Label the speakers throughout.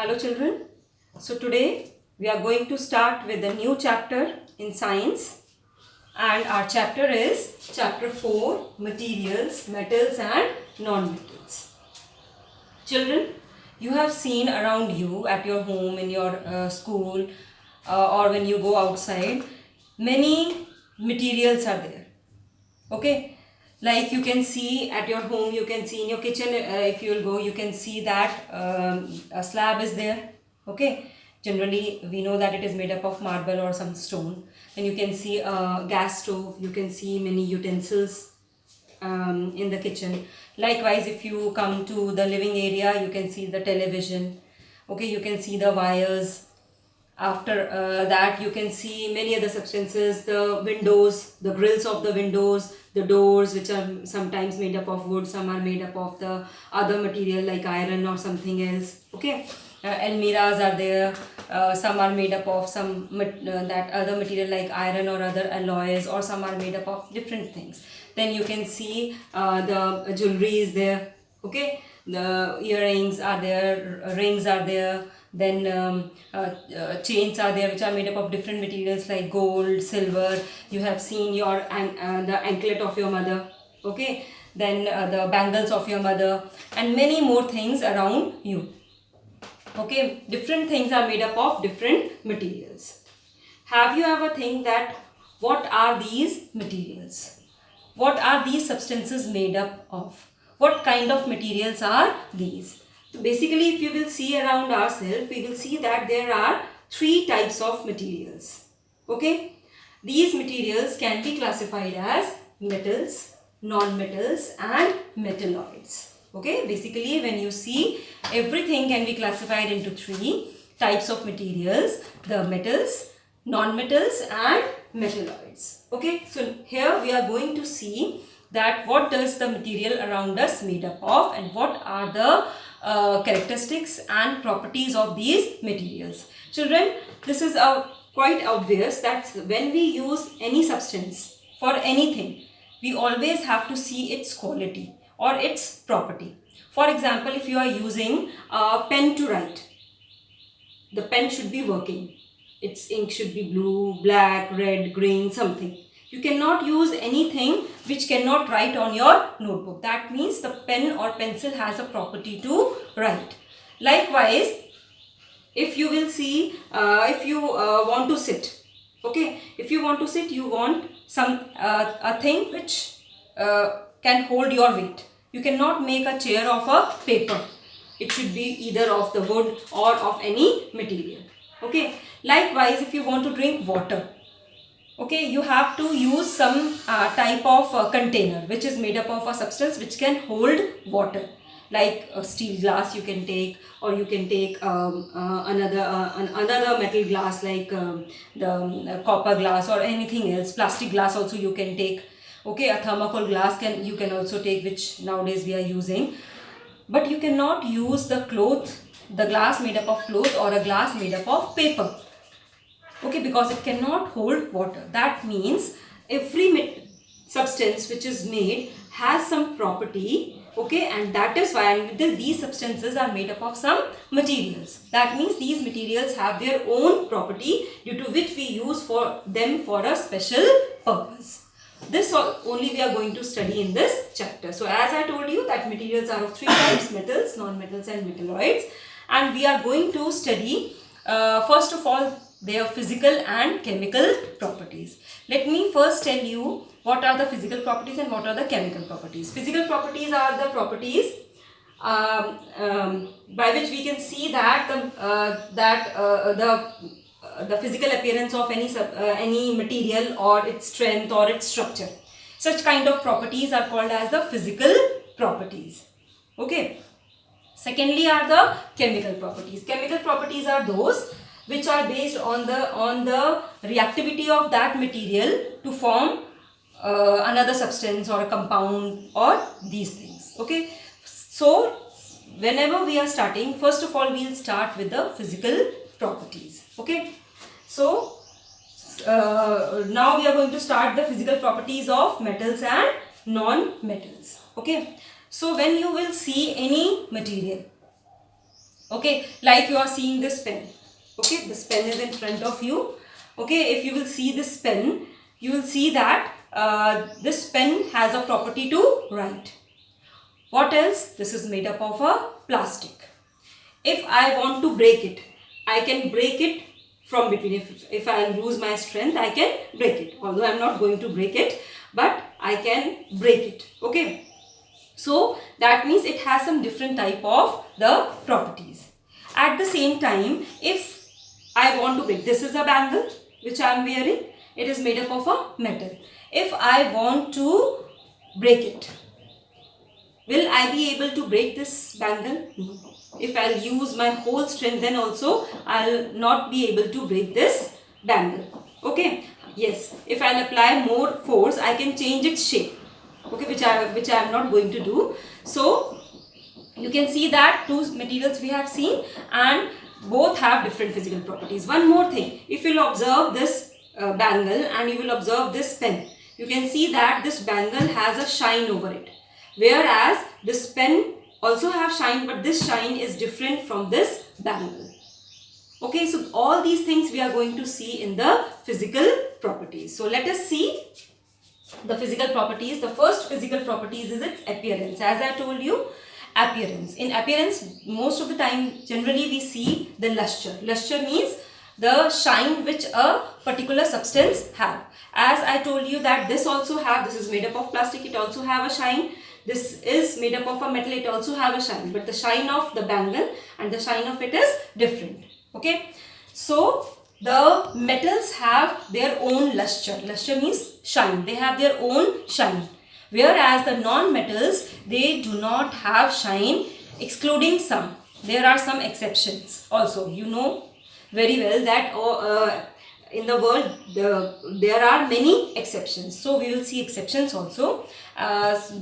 Speaker 1: Hello children. So today we are going to start with a new chapter in science, and our chapter is chapter 4, materials, metals and non-metals. Children, you have seen around you at your home, in your school, or when you go outside, many materials are there. Okay, like you can see at your home, you can see in your kitchen, if you will go, you can see that a slab is there. Okay, generally we know that it is made up of marble or some stone. Then you can see a gas stove, you can see many utensils in the kitchen. Likewise, if you come to the living area, you can see the television. Okay, you can see the wires. After that, you can see many other substances, the windows, the grills of the windows, the doors, which are sometimes made up of wood, some are made up of the other material like iron or something else. Okay, almiras are there, some are made up of that other material like iron or other alloys, or some are made up of different things. Then you can see the jewelry is there. Okay, the earrings are there, rings are there. Then chains are there, which are made up of different materials like gold, silver. You have seen the anklet of your mother. Okay, then the bangles of your mother, and many more things around you. Okay, different things are made up of different materials. Have you ever think that what are these materials? What are these substances made up of? What kind of materials are these? So basically, if you will see around ourselves, we will see that there are three types of materials. Okay, these materials can be classified as metals, non-metals and metalloids. Okay, basically when you see, everything can be classified into three types of materials: the metals, non-metals and metalloids. Okay, so here we are going to see that what does the material around us made up of, and what are the characteristics and properties of these materials. Children, this is quite obvious that when we use any substance for anything, we always have to see its quality or its property. For example, if you are using a pen to write, the pen should be working. Its ink should be blue, black, red, green, something. You cannot use anything which cannot write on your notebook. That means the pen or pencil has a property to write. Likewise, if you will see, if you want to sit, okay, if you want to sit, you want a thing which can hold your weight. You cannot make a chair of a paper. It should be either of the wood or of any material. Okay, likewise, if you want to drink water, okay, you have to use some type of container which is made up of a substance which can hold water, like a steel glass you can take, or you can take another metal glass like the copper glass or anything else. Plastic glass also you can take. Okay, a thermocol glass you can also take, which nowadays we are using. But you cannot use the glass made up of cloth, or a glass made up of paper. Okay, because it cannot hold water. That means every substance which is made has some property. Okay, and that is why these substances are made up of some materials. That means these materials have their own property, due to which we use them for a special purpose. This only we are going to study in this chapter. So as I told you that materials are of three types: metals, non-metals and metalloids. And we are going to study first of all their physical and chemical properties. Let me first tell you what are the physical properties and what are the chemical properties. Physical properties are the properties by which we can see that the physical appearance of any material, or its strength or its structure. Such kind of properties are called as the physical properties. Okay. Secondly are the chemical properties. Chemical properties are those which are based on the reactivity of that material to form another substance or a compound or these things. Okay. So whenever we are starting, first of all we will start with the physical properties. Okay. So now we are going to start the physical properties of metals and non-metals. Okay. So when you will see any material, Okay, like you are seeing this pen. Okay, this pen is in front of you. Okay, if you will see this pen, you will see that this pen has a property to write. What else? This is made up of a plastic. If I want to break it, I can break it from between. If I lose my strength, I can break it. Although I am not going to break it, but I can break it. Okay. So that means it has some different type of the properties. At the same time, if I want to break, this is a bangle which I am wearing. It is made up of a metal. If I want to break it, will I be able to break this bangle? No. If I'll use my whole strength, then also I'll not be able to break this bangle. Okay. Yes. If I'll apply more force, I can change its shape. Okay, which I am not going to do. So you can see that two materials we have seen, and both have different physical properties. One more thing, if you will observe this bangle and you will observe this pen, you can see that this bangle has a shine over it, whereas this pen also have shine, but this shine is different from this bangle. Okay, so all these things we are going to see in the physical properties. So let us see the physical properties. The first physical properties is its appearance. As I told you, appearance. In appearance, most of the time, generally we see the luster. Luster means the shine which a particular substance have. As I told you that this also have, this is made up of plastic, it also have a shine. This is made up of a metal, it also have a shine. But the shine of the bangle and the shine of it is different. Okay. So the metals have their own luster. Luster means shine. They have their own shine. Whereas the non-metals, they do not have shine, excluding some. There are some exceptions also. You know very well that in the world there are many exceptions. So we will see exceptions also.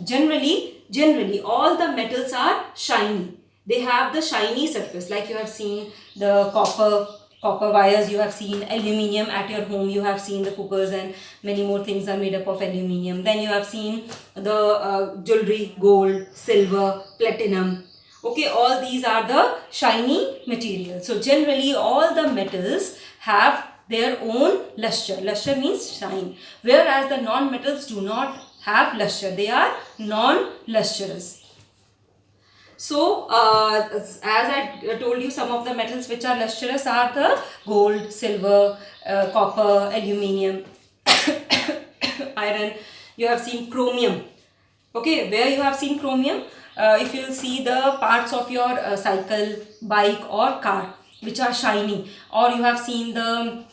Speaker 1: Generally all the metals are shiny. They have the shiny surface, like you have seen the copper wires, you have seen aluminium at your home, you have seen the cookers and many more things are made up of aluminium. Then you have seen the jewelry, gold, silver, platinum. Okay, all these are the shiny materials. So generally all the metals have their own luster. Luster means shine. Whereas the non-metals do not have luster. They are non-lustrous. So, as I told you, some of the metals which are lustrous are the gold, silver, copper, aluminium, iron. You have seen chromium. Okay, where you have seen chromium? If you will see the parts of your cycle, bike or car which are shiny, or you have seen the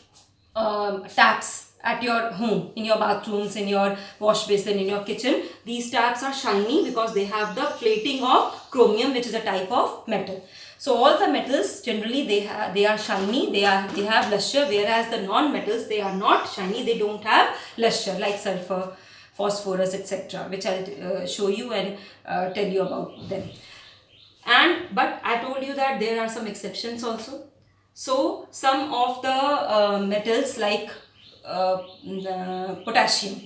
Speaker 1: taps at your home, in your bathrooms, in your wash basin, in your kitchen. These taps are shiny because they have the plating of chromium, which is a type of metal. So all the metals generally they are shiny, they have luster, whereas the non-metals, they are not shiny, they don't have luster, like sulfur, phosphorus, etc., which I'll show you and tell you about them. But I told you that there are some exceptions also. So some of the metals like potassium,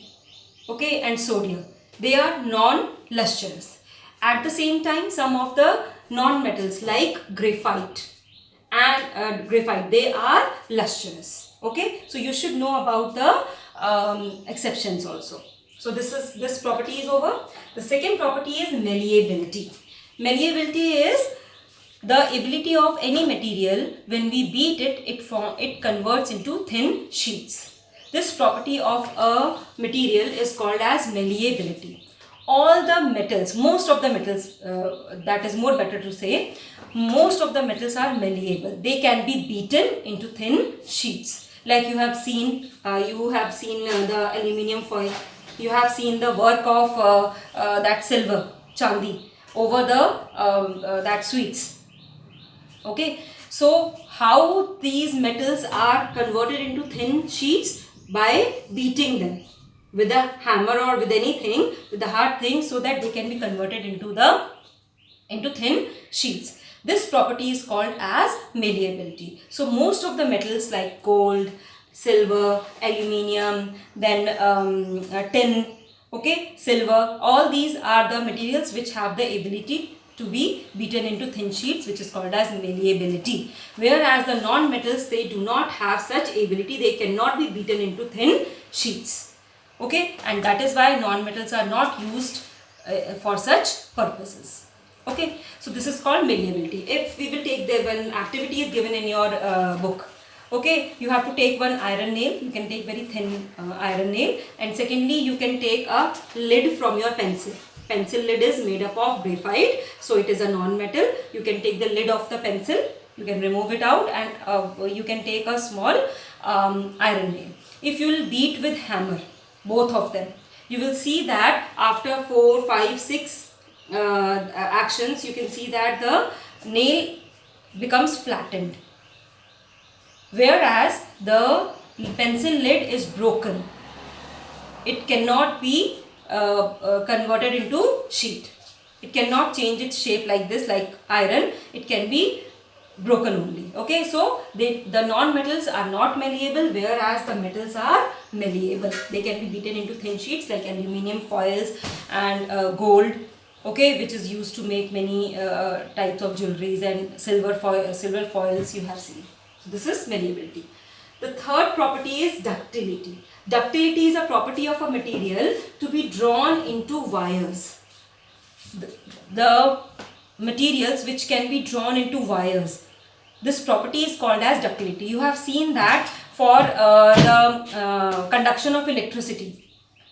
Speaker 1: okay, and sodium, they are non-lustrous. At the same time, some of the non-metals like graphite and they are lustrous. Okay, so you should know about the exceptions also. So this property is over. The second property is malleability. Malleability is the ability of any material, when we beat it, it converts into thin sheets. This property of a material is called as malleability. All the metals, most of the metals, that is more better to say, most of the metals are malleable. They can be beaten into thin sheets. Like you have seen the aluminium foil. You have seen the work of that silver, chandi, over the that sweets. Okay, so how these metals are converted into thin sheets? By beating them with a hammer or with anything, with a hard thing, so that they can be converted into thin sheets. This property is called as malleability. So most of the metals like gold, silver, aluminium, then tin, okay, silver, all these are the materials which have the ability to be beaten into thin sheets, which is called as malleability. Whereas the non-metals, they do not have such ability. They cannot be beaten into thin sheets. Okay, and that is why non-metals are not used for such purposes. Okay, so this is called malleability. If we will take the one activity is given in your book. Okay, you have to take one iron nail. You can take very thin iron nail, and secondly, you can take a lid from your pencil. Pencil lid is made up of graphite, so it is a non-metal. You can take the lid of the pencil, you can remove it out, and you can take a small iron nail. If you will beat with hammer, both of them, you will see that after 4, 5, 6 actions, you can see that the nail becomes flattened, whereas the pencil lid is broken. It cannot be converted into sheet. It cannot change its shape like this, like iron. It can be broken only. Okay, so the non-metals are not malleable, whereas the metals are malleable. They can be beaten into thin sheets like aluminium foils and gold, okay, which is used to make many types of jewelries, and silver foils you have seen. So this is malleability. The third property is ductility. Ductility is a property of a material to be drawn into wires. The materials which can be drawn into wires, this property is called as ductility. You have seen that for the conduction of electricity,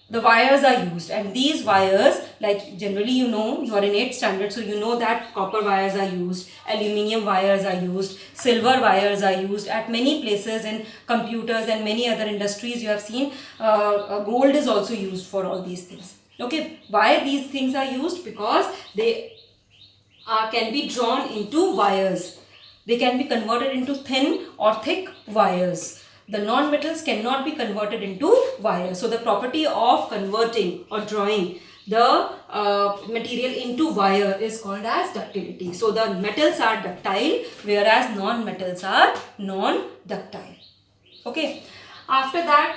Speaker 1: the wires are used, and these wires, like generally you know, you are in 8th standard, so you know that copper wires are used, aluminium wires are used, silver wires are used at many places in computers and many other industries. You have seen gold is also used for all these things. Okay, why these things are used? Because they can be drawn into wires. They can be converted into thin or thick wires. The non-metals cannot be converted into wires. So the property of converting or drawing the material into wire is called as ductility. So the metals are ductile, whereas non-metals are non-ductile. Okay. After that,